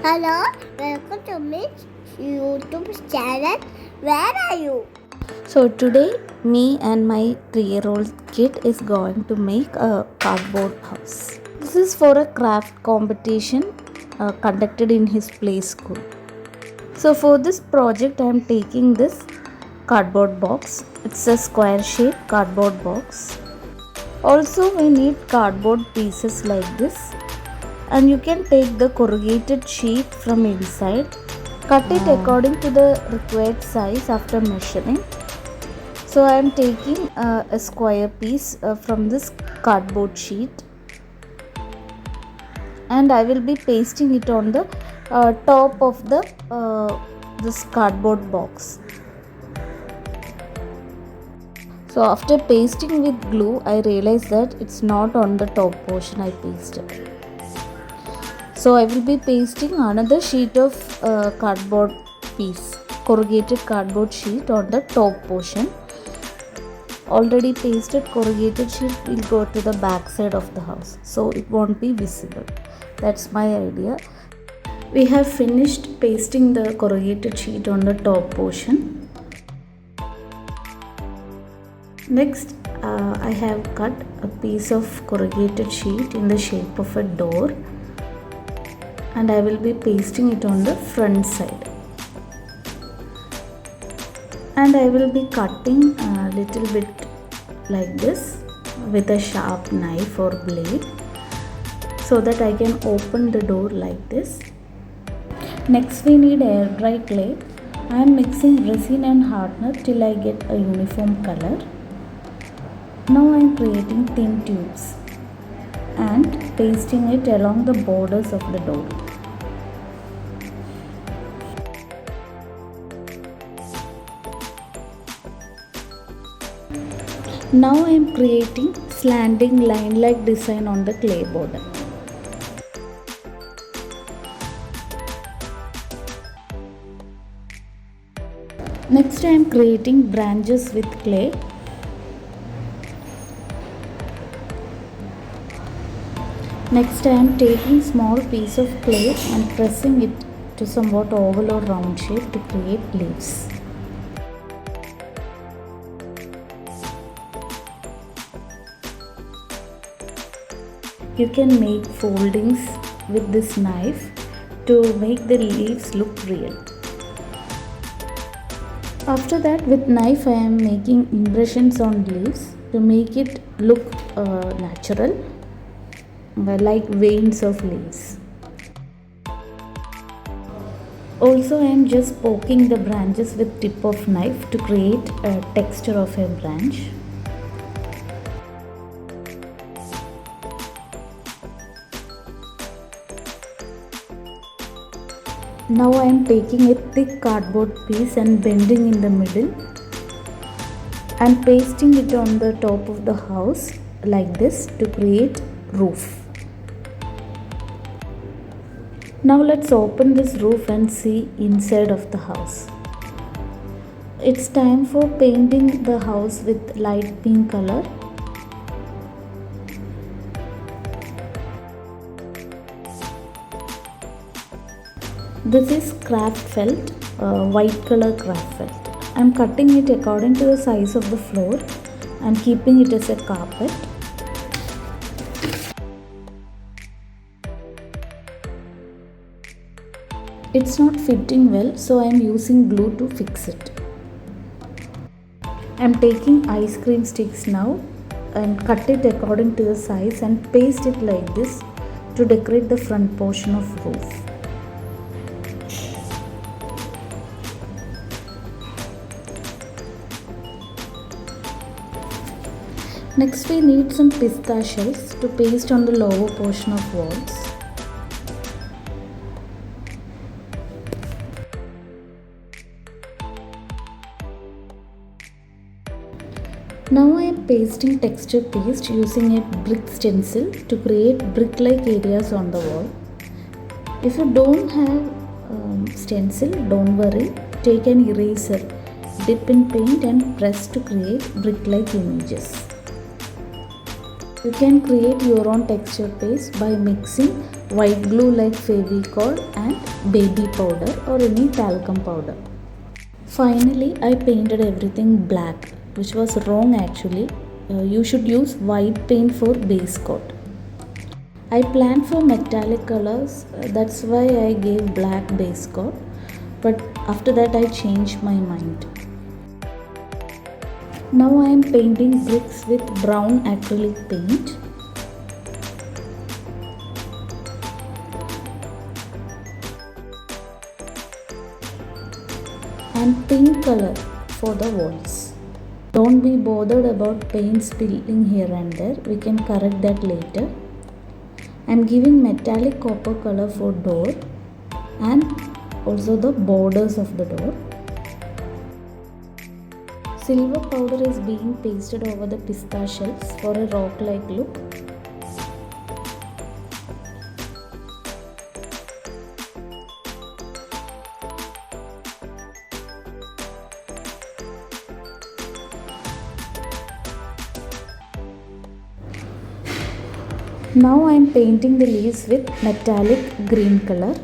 Hello, welcome to Miss YouTube channel. Where are you? So today me and my 3-year-old kid is going to make a cardboard house. This is for a craft competition conducted in his play school. So for this project I am taking this cardboard box. It's a square shaped cardboard box. Also we need cardboard pieces like this, and you can take the corrugated sheet from inside, cut it according to the required size after measuring. So I am taking a square piece from this cardboard sheet, and I will be pasting it on the top of the this cardboard box. So after pasting with glue, I realized that it's not on the top portion I pasted. So I will be pasting another sheet of cardboard piece, corrugated cardboard sheet on the top portion. Already pasted corrugated sheet will go to the back side of the house, so it won't be visible. That's my idea. We have finished pasting the corrugated sheet on the top portion. Next, I have cut a piece of corrugated sheet in the shape of a door, and I will be pasting it on the front side. And I will be cutting a little bit like this with a sharp knife or blade, so that I can open the door like this. Next we need air dry clay. I am mixing resin and hardener till I get a uniform color. Now I am creating thin tubes and pasting it along the borders of the door. Now I am creating slanting line-like design on the clay border. Next I am creating branches with clay. Next I am taking small piece of clay and pressing it to somewhat oval or round shape to create leaves. You can make foldings with this knife to make the leaves look real. After that, with knife I am making impressions on leaves to make it look natural, like veins of leaves. Also I am just poking the branches with tip of knife to create a texture of a branch. Now I am taking a thick cardboard piece and bending in the middle and pasting it on the top of the house like this to create roof. Now let's open this roof and see inside of the house. It's time for painting the house with light pink color. This is craft felt, white color craft felt. I am cutting it according to the size of the floor and keeping it as a carpet. It's not fitting well, so I am using glue to fix it. I am taking ice cream sticks now and cut it according to the size and paste it like this to decorate the front portion of roof. Next we need some pistachio shells to paste on the lower portion of walls. Now I am pasting texture paste using a brick stencil to create brick-like areas on the wall. If you don't have stencil, don't worry, take an eraser, dip in paint and press to create brick-like images. You can create your own texture paste by mixing white glue like Fevicol and baby powder or any talcum powder. Finally, I painted everything black, which was wrong actually. You should use white paint for base coat. I planned for metallic colors, that's why I gave black base coat, but after that I changed my mind. Now I am painting bricks with brown acrylic paint. And pink color for the walls. Don't be bothered about paint spilling here and there, we can correct that later. I am giving metallic copper color for door and also the borders of the door. Silver powder is being pasted over the pista shells for a rock-like look. Now I am painting the leaves with metallic green color.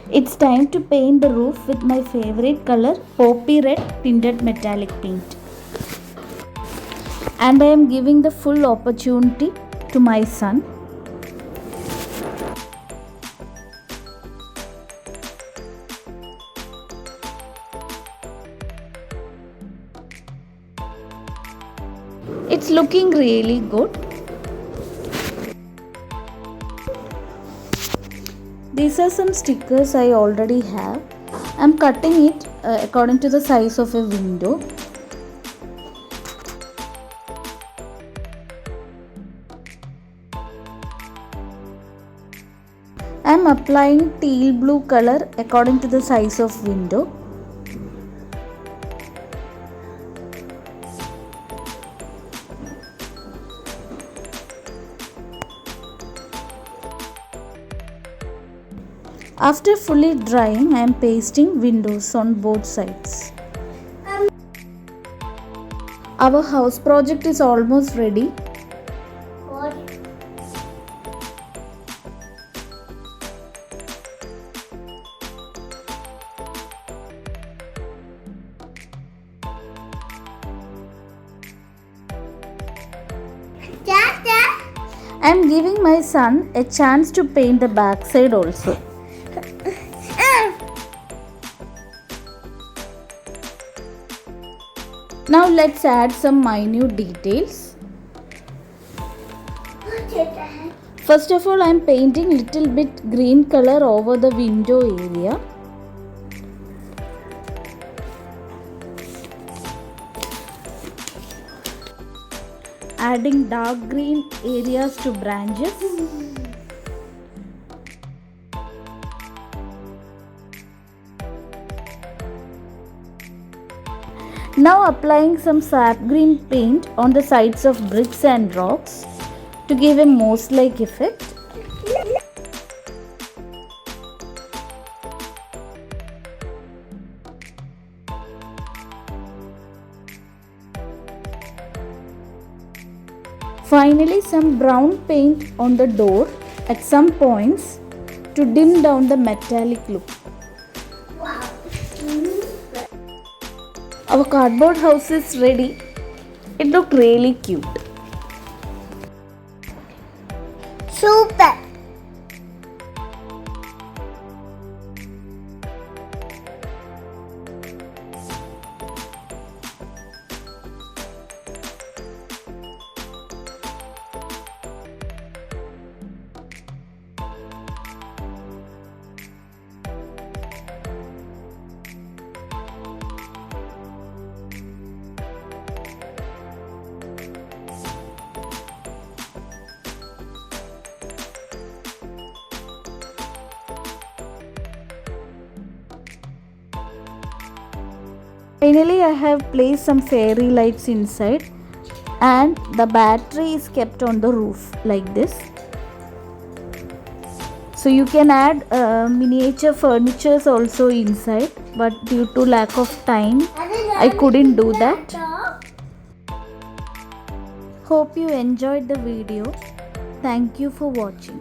It's time to paint the roof with my favorite color, poppy red tinted metallic paint. And I am giving the full opportunity to my son. It's looking really good. These are some stickers I already have. I'm cutting it according to the size of a window. I'm applying teal blue color according to the size of window. After fully drying, I am pasting windows on both sides. Our house project is almost ready. What? Dad? I am giving my son a chance to paint the backside also. Now let's add some minute details. First of all, I am painting little bit green color over the window area. Adding dark green areas to branches. Now applying some sap green paint on the sides of bricks and rocks to give a moss-like effect. Finally, some brown paint on the door at some points to dim down the metallic look. Our cardboard house is ready. It looked really cute. Super. Finally, I have placed some fairy lights inside, and the battery is kept on the roof like this. So you can add miniature furnitures also inside, but due to lack of time I couldn't do that. Hope you enjoyed the video. Thank you for watching.